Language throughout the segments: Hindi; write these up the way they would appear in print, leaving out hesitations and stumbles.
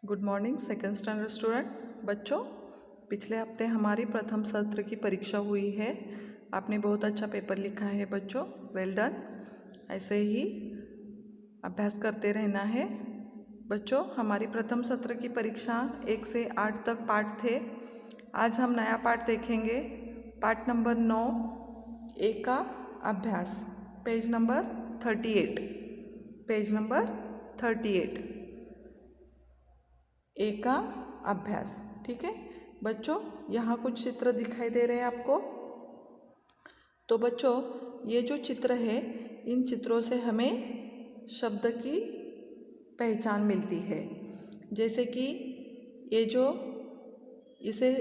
Good morning second standard student बच्चों। पिछले हफ्ते हमारी प्रथम सत्र की परीक्षा हुई है। आपने बहुत अच्छा पेपर लिखा है बच्चों, वेल डन। ऐसे ही अभ्यास करते रहना है बच्चों। हमारी प्रथम सत्र की परीक्षा 1 से 8 तक पाठ थे। आज हम नया पाठ देखेंगे, पाठ नंबर 9, ए का अभ्यास, पेज नंबर 38। पेज नंबर 38, ए का अभ्यास। ठीक है बच्चों, यहाँ कुछ चित्र दिखाई दे रहे हैं आपको। तो बच्चों, ये जो चित्र है, इन चित्रों से हमें शब्द की पहचान मिलती है। जैसे कि ये जो, इसे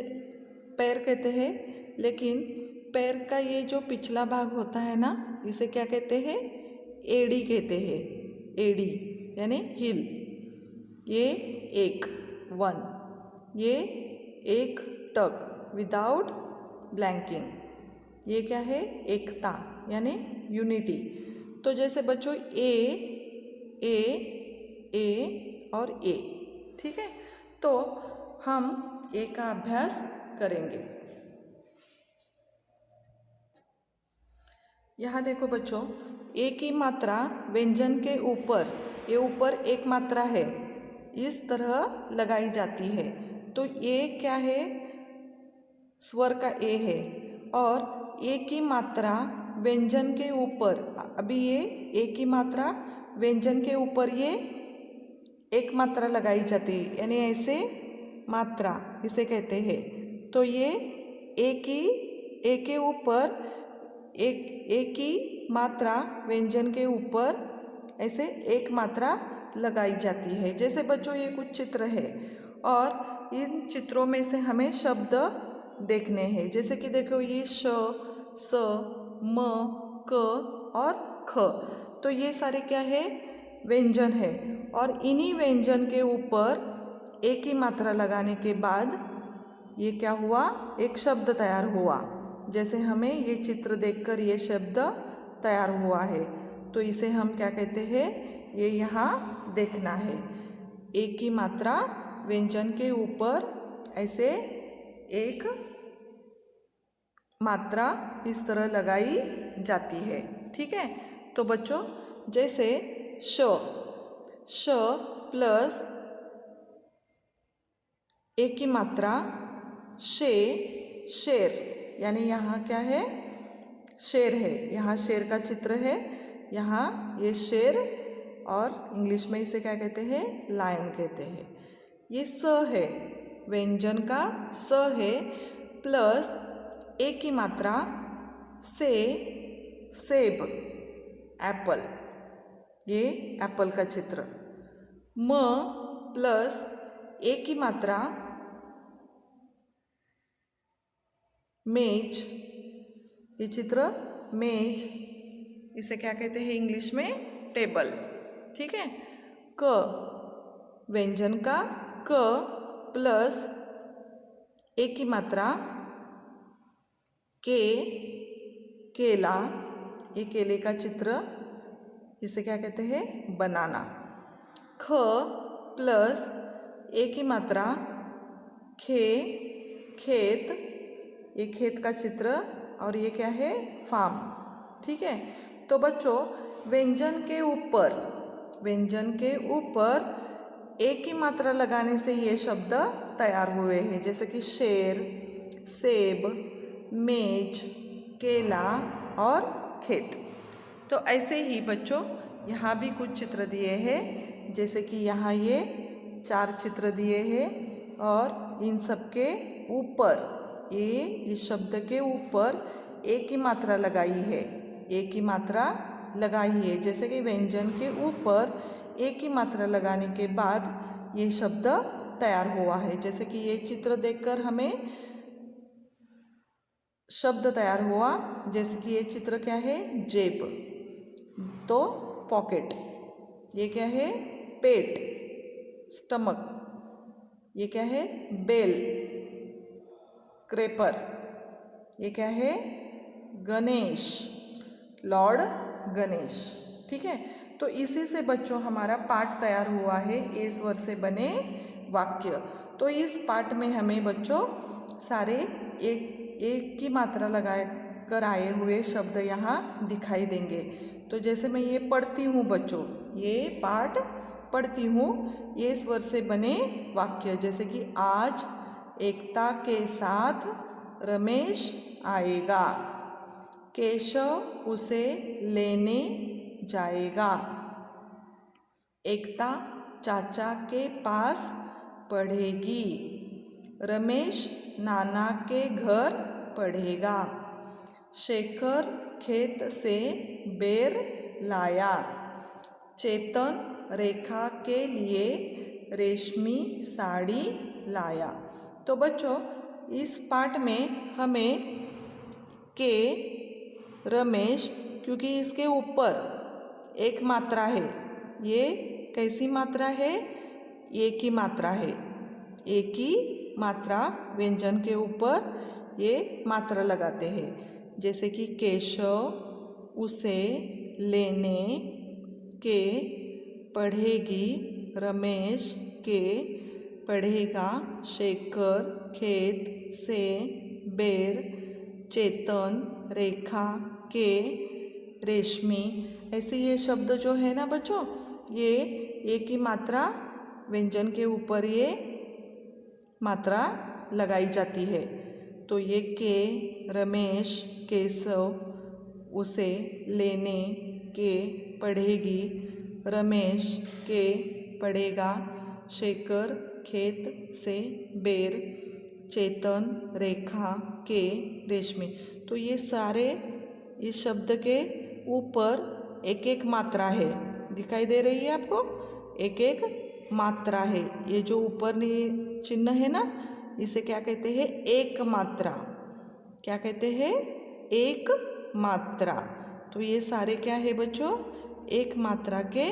पैर कहते हैं, लेकिन पैर का ये जो पिछला भाग होता है ना, इसे क्या कहते हैं? एड़ी कहते हैं। एड़ी यानी हिल। ये एक, वन, ये एक टक विदाउट ब्लैंकिंग। ये क्या है? एकता यानी यूनिटी। तो जैसे बच्चों ए और ए, ठीक है। तो हम ए का अभ्यास करेंगे। यहाँ देखो बच्चों, ए की मात्रा व्यंजन के ऊपर, ये ऊपर एक मात्रा है, इस तरह लगाई जाती है। तो ए क्या है? स्वर का ए है। और ए की मात्रा व्यंजन के ऊपर, अभी ये ए की मात्रा व्यंजन के ऊपर ये एक मात्रा लगाई जाती है, यानी ऐसे मात्रा इसे कहते हैं। तो ये ए के ऊपर एक की मात्रा व्यंजन के ऊपर ऐसे एक मात्रा लगाई जाती है। जैसे बच्चों ये कुछ चित्र है और इन चित्रों में से हमें शब्द देखने हैं। जैसे कि देखो ये श, स, म, क और ख। तो ये सारे क्या है? व्यंजन है। और इन्हीं व्यंजन के ऊपर एक ही मात्रा लगाने के बाद ये क्या हुआ? एक शब्द तैयार हुआ। जैसे हमें ये चित्र देखकर ये शब्द तैयार हुआ है, तो इसे हम क्या कहते हैं? ये यहाँ देखना है। एक की मात्रा व्यंजन के ऊपर ऐसे एक मात्रा इस तरह लगाई जाती है। ठीक है। तो बच्चों, जैसे श प्लस एक की मात्रा शेर, यानी यहाँ क्या है? शेर है। यहाँ शेर का चित्र है। यहाँ ये शेर, और इंग्लिश में इसे क्या कहते हैं? लायन कहते हैं। ये स है, व्यंजन का स है, प्लस एक की मात्रा से सेब, एप्पल, ये एप्पल का चित्र। म प्लस एक की मात्रा मेज, ये चित्र मेज, इसे क्या कहते हैं इंग्लिश में? टेबल। ठीक है। क, व्यंजन का क प्लस एक की मात्रा केला, ये केले का चित्र, इसे क्या कहते हैं? बनाना। ख प्लस एक की मात्रा खेत, ये खेत का चित्र, और ये क्या है? फार्म। ठीक है। तो बच्चों, व्यंजन के ऊपर एक ही मात्रा लगाने से ये शब्द तैयार हुए हैं। जैसे कि शेर, सेब, मेज, केला और खेत। तो ऐसे ही बच्चों, यहाँ भी कुछ चित्र दिए हैं। जैसे कि यहाँ ये 4 चित्र दिए हैं, और इन सब के ऊपर इस शब्द के ऊपर एक ही मात्रा लगाई है। एक ही मात्रा लगाई है। जैसे कि व्यंजन के ऊपर एक ही मात्रा लगाने के बाद ये शब्द तैयार हुआ है। जैसे कि ये चित्र देखकर हमें शब्द तैयार हुआ। जैसे कि ये चित्र क्या है? जेब, तो पॉकेट। ये क्या है? पेट, स्टमक। ये क्या है? Bell, crapper. ये क्या है? गणेश, लॉर्ड गणेश। ठीक है। तो इसी से बच्चों हमारा पाठ तैयार हुआ है। ए स्वर से बने वाक्य। तो इस पाठ में हमें बच्चों सारे एक की मात्रा लगा कर आए हुए शब्द यहाँ दिखाई देंगे। तो जैसे मैं ये पढ़ती हूँ बच्चों, ये पाठ पढ़ती हूँ, ये स्वर से बने वाक्य, जैसे कि आज एकता के साथ रमेश आएगा, केशव उसे लेने जाएगा, एकता चाचा के पास पढ़ेगी, रमेश नाना के घर पढ़ेगा, शेखर खेत से बेर लाया, चेतन रेखा के लिए रेशमी साड़ी लाया। तो बच्चों इस पाठ में हमें के, रमेश, क्योंकि इसके ऊपर एक मात्रा है, ये कैसी मात्रा है? एक की मात्रा है, एक की मात्रा व्यंजन के ऊपर ये मात्रा लगाते हैं। जैसे कि केशव उसे लेने के पढ़ेगी, रमेश के पढ़ेगा, शेखर खेत से बेर, चेतन रेखा के रेशमी। ऐसे ये शब्द जो है ना बच्चों, ये एक ही मात्रा व्यंजन के ऊपर ये मात्रा लगाई जाती है। तो ये के, रमेश, केशव उसे लेने के पढ़ेगी, रमेश के पढ़ेगा, शेखर खेत से बेर, चेतन रेखा के रेशमी। तो ये सारे इस शब्द के ऊपर एक एक मात्रा है, दिखाई दे रही है आपको? एक एक मात्रा है। ये जो ऊपर चिन्ह है ना, इसे क्या कहते हैं? एक मात्रा। क्या कहते हैं? एक मात्रा। तो ये सारे क्या है बच्चों? एक मात्रा के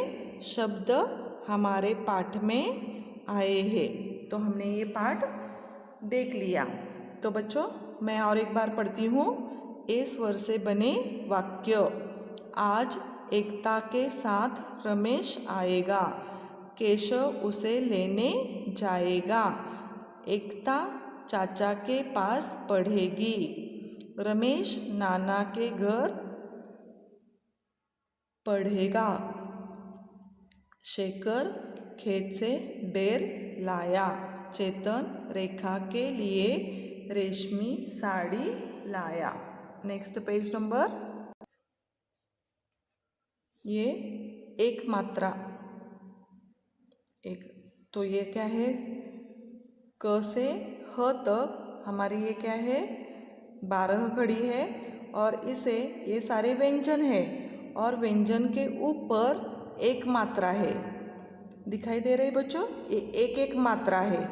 शब्द हमारे पाठ में आए हैं। तो हमने ये पाठ देख लिया। तो बच्चों मैं और एक बार पढ़ती हूँ। ए स्वर से बने वाक्य। आज एकता के साथ रमेश आएगा, केशव उसे लेने जाएगा, एकता चाचा के पास पढ़ेगी, रमेश नाना के घर पढ़ेगा, शेखर खेत से बेर लाया, चेतन रेखा के लिए रेशमी साड़ी लाया। Next page number. ये एक मात्रा, एक, तो ये क्या है? क से ह तक हमारी ये क्या है? 12 खड़ी है। और इसे ये सारे व्यंजन है और व्यंजन के ऊपर एक मात्रा है। दिखाई दे रही बच्चों? ये एक एक मात्रा है,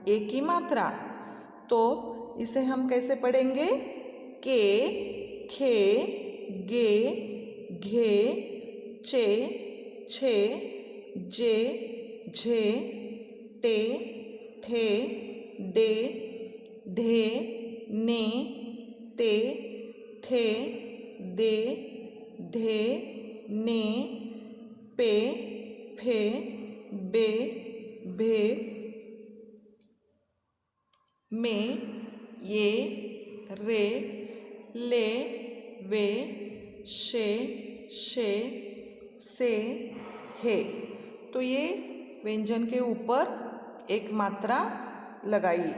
एक ही मात्रा। तो इसे हम कैसे पढ़ेंगे? के, खे, गे, घे, चे, छे, जे, झे, टे, ठे, डे, ढे, ने, ते, थे, दे, धे, ने, पे, फे, बे, भे, में, ये, रे, ले, वे, शे, शे, से, हे। तो ये व्यंजन के ऊपर एक मात्रा लगाई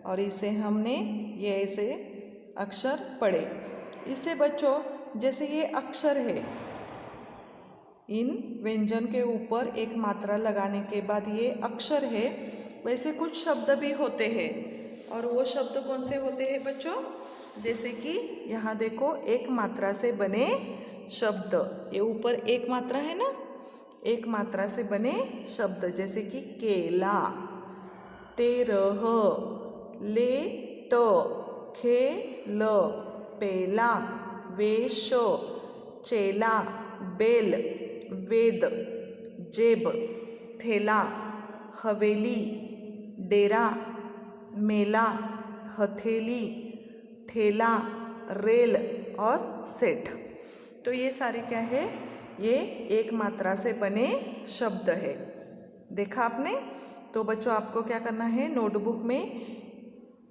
और इसे हमने ये ऐसे अक्षर पढ़े। इससे बच्चों जैसे ये अक्षर है, इन व्यंजन के ऊपर एक मात्रा लगाने के बाद ये अक्षर है, वैसे कुछ शब्द भी होते हैं। और वो शब्द कौन से होते हैं बच्चों? जैसे कि यहाँ देखो, एक मात्रा से बने शब्द। ये ऊपर एक मात्रा है ना, एक मात्रा से बने शब्द, जैसे कि केला, तेरह, लेट, खेल, पेला, वेश, चेला, बेल, वेद, जेब, थैला, हवेली, डेरा, मेला, हथेली, ठेला, रेल और सेठ। तो ये सारे क्या है? ये एक मात्रा से बने शब्द है। देखा आपने? तो बच्चों आपको क्या करना है, नोटबुक में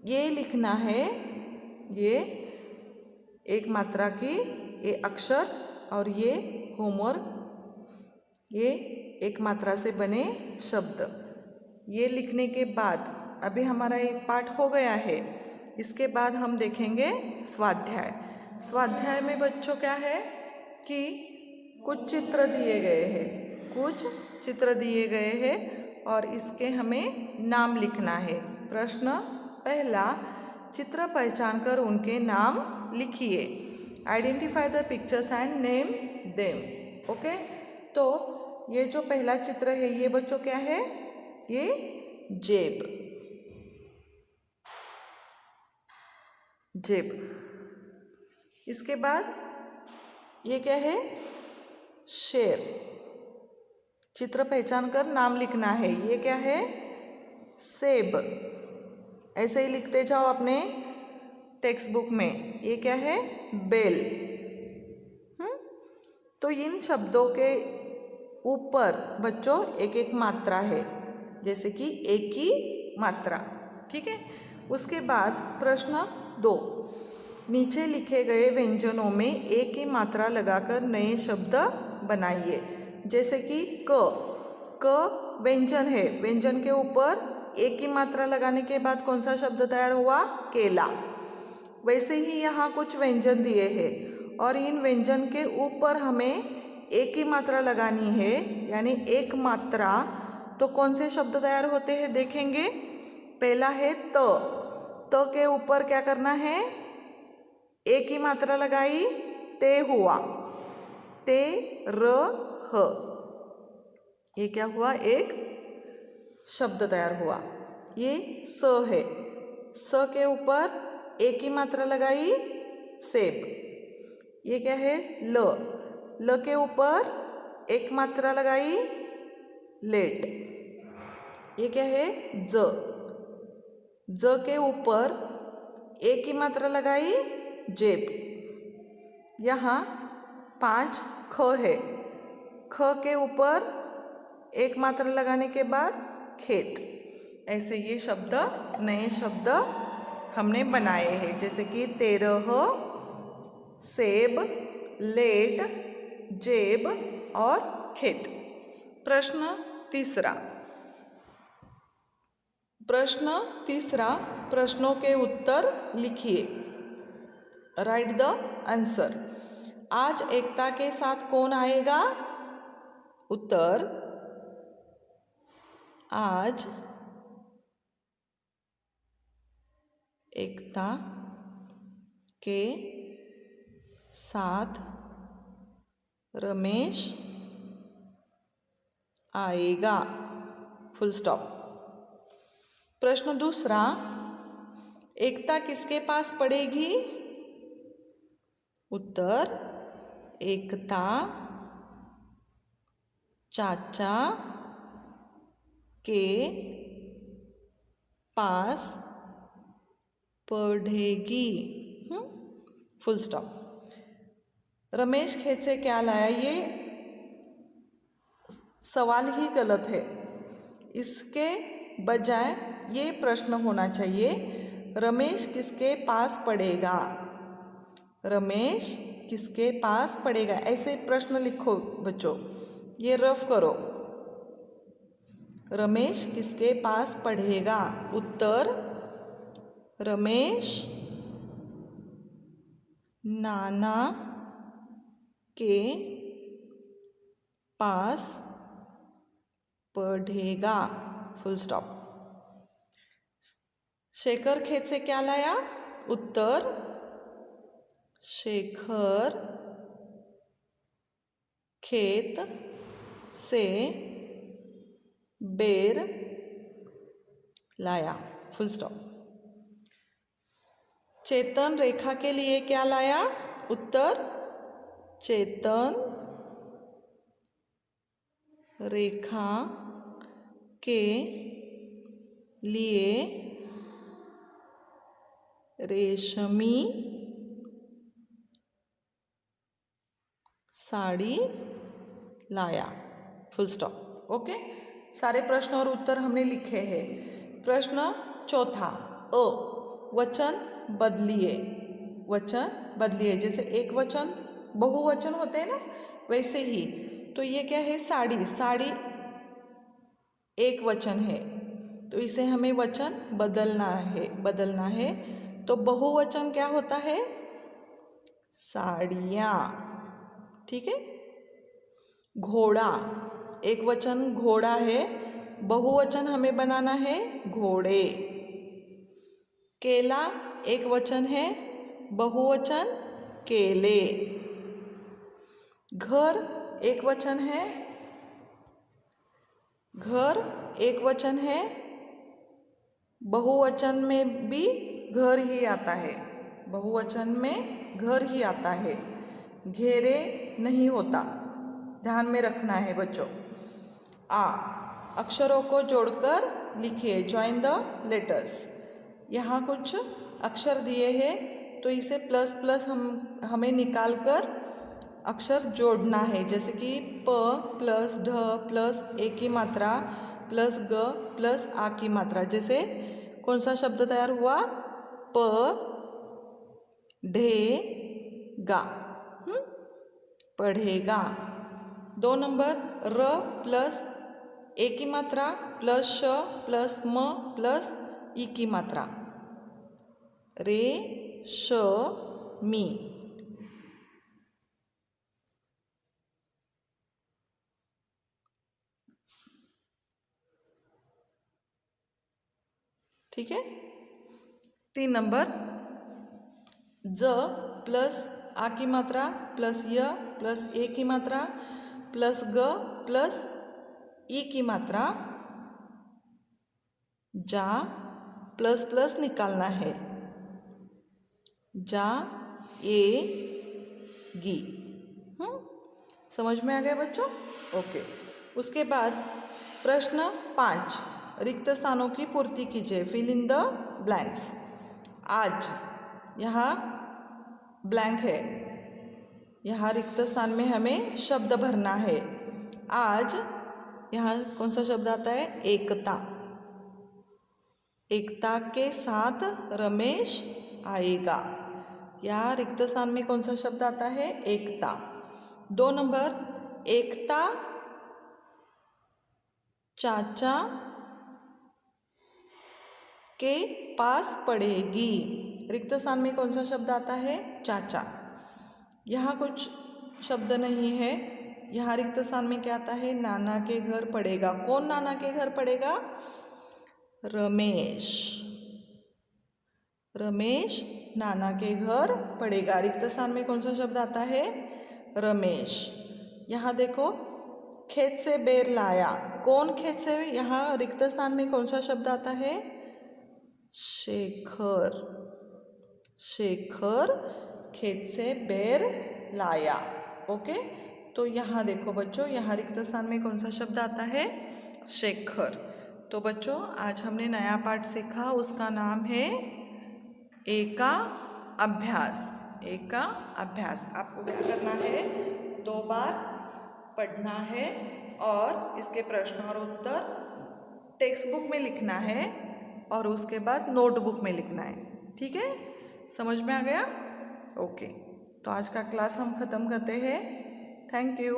ये लिखना है, ये एक मात्रा की ये अक्षर और ये होमवर्क, ये एक मात्रा से बने शब्द। ये लिखने के बाद अभी हमारा एक पाठ हो गया है। इसके बाद हम देखेंगे स्वाध्याय। स्वाध्याय में बच्चों क्या है कि कुछ चित्र दिए गए हैं, कुछ चित्र दिए गए हैं और इसके हमें नाम लिखना है। प्रश्न पहला, चित्र पहचान कर उनके नाम लिखिए। Identify the pictures and name them. Okay, तो ये जो पहला चित्र है ये बच्चों क्या है, ये जेब, जेब। इसके बाद ये क्या है, शेर। चित्र पहचान कर नाम लिखना है। ये क्या है, सेब। ऐसे ही लिखते जाओ अपने टेक्स्ट बुक में। ये क्या है, बेल। तो इन शब्दों के ऊपर बच्चों एक एक मात्रा है, जैसे कि एक की मात्रा। ठीक है। उसके बाद प्रश्न 2, नीचे लिखे गए व्यंजनों में एक ही मात्रा लगाकर नए शब्द बनाइए। जैसे कि क व्यंजन है, व्यंजन के ऊपर एक ही मात्रा लगाने के बाद कौन सा शब्द तैयार हुआ, केला। वैसे ही यहाँ कुछ व्यंजन दिए हैं और इन व्यंजन के ऊपर हमें एक ही मात्रा लगानी है, यानी एक मात्रा। तो कौन से शब्द तैयार होते हैं देखेंगे। पहला है त के ऊपर क्या करना है, एक ही मात्रा लगाई, ते हुआ, ते र ह। ये क्या हुआ, एक शब्द तैयार हुआ। ये स है, स के ऊपर एक ही मात्रा लगाई, सेब। ये क्या है, ल के ऊपर एक मात्रा लगाई, लेट। ये क्या है, ज के ऊपर एक ही मात्रा लगाई, जेब। यहाँ 5 ख है, ख के ऊपर एक मात्रा लगाने के बाद खेत। ऐसे ये शब्द, नए शब्द हमने बनाए हैं, जैसे कि 13, सेब, लेट, जेब और खेत। प्रश्न तीसरा, प्रश्नों के उत्तर लिखिए। Right the answer. आज एकता के साथ कौन आएगा, उत्तर, आज एकता के साथ रमेश आएगा, फुल स्टॉप। प्रश्न दूसरा, एकता किसके पास पढ़ेगी, उत्तर, एकता चाचा के पास पढ़ेगी, फुल स्टॉप। रमेश खेत से क्या लाया, ये सवाल ही गलत है। इसके बजाय ये प्रश्न होना चाहिए, रमेश किसके पास पढ़ेगा, रमेश किसके पास पढ़ेगा। ऐसे प्रश्न लिखो बच्चों, ये रफ करो। रमेश किसके पास पढ़ेगा, उत्तर, रमेश नाना के पास पढ़ेगा, फुल स्टॉप। शेखर खेत से क्या लाया, उत्तर, शेखर खेत से बेर लाया, फुल स्टॉप। चेतन रेखा के लिए क्या लाया, उत्तर, चेतन रेखा के लिए रेशमी साड़ी लाया, फुल स्टॉप। ओके, सारे प्रश्न और उत्तर हमने लिखे हैं। प्रश्न चौथा अ, वचन बदलिए। वचन बदलिए, जैसे एक वचन बहुवचन होते हैं ना, वैसे ही। तो ये क्या है, साड़ी। साड़ी एक वचन है, तो इसे हमें वचन बदलना है। तो बहुवचन क्या होता है, साड़ियाँ। ठीक है। घोड़ा, एक वचन घोड़ा है, बहुवचन हमें बनाना है घोड़े। केला एक वचन है, बहुवचन केले। घर एक वचन है, घर एक वचन है, बहुवचन में भी घर ही आता है, बहुवचन में घर ही आता है। घेरे नहीं होता, ध्यान में रखना है बच्चों। आ, अक्षरों को जोड़कर लिखिए, ज्वाइन द लेटर्स। यहाँ कुछ अक्षर दिए हैं, तो इसे प्लस प्लस हमें निकाल कर अक्षर जोड़ना है। जैसे कि प प्लस ढ प्लस ए की मात्रा प्लस ग प्लस आ की मात्रा। जैसे कौन सा शब्द तैयार हुआ, प ढे गा, पढ़ेगा। 2 नंबर र प्लस ए की मात्रा प्लस श प्लस म प्लस ई की मात्रा, रे श मी। ठीक है। 3 नंबर ज प्लस आ की मात्रा प्लस य प्लस ए की मात्रा प्लस ग प्लस ई की मात्रा, जा प्लस प्लस निकालना है, जा ए गी। समझ में आ गया बच्चों? ओके। उसके बाद प्रश्न 5, रिक्त स्थानों की पूर्ति कीजिए, फिल इन द ब्लैंक्स। आज, यहाँ ब्लैंक है, यहाँ रिक्त स्थान में हमें शब्द भरना है। आज, यहाँ कौन सा शब्द आता है, एकता। एकता के साथ रमेश आएगा। यहाँ रिक्त स्थान में कौन सा शब्द आता है, एकता। 2 नंबर एकता चाचा के पास पढ़ेगी। रिक्त स्थान में कौन सा शब्द आता है, चाचा। यहाँ कुछ शब्द नहीं है, यहाँ रिक्त स्थान में क्या आता है, नाना के घर पढ़ेगा। कौन नाना के घर पढ़ेगा, रमेश। रमेश नाना के घर पढ़ेगा। रिक्त स्थान में कौन सा शब्द आता है, रमेश। यहाँ देखो, खेत से बेर लाया। कौन खेत से, यहाँ रिक्त स्थान में कौन सा शब्द आता है, शेखर। शेखर खेत से बेर लाया। ओके। तो यहाँ देखो बच्चों, यहाँ रिक्त स्थान में कौन सा शब्द आता है, शेखर। तो बच्चों आज हमने नया पाठ सीखा, उसका नाम है ए का अभ्यास। ए का अभ्यास। आपको क्या करना है, 2 बार पढ़ना है और इसके प्रश्न और उत्तर टेक्स्ट बुक में लिखना है और उसके बाद नोटबुक में लिखना है। ठीक है, समझ में आ गया? ओके। तो आज का क्लास हम ख़त्म करते हैं। Thank you.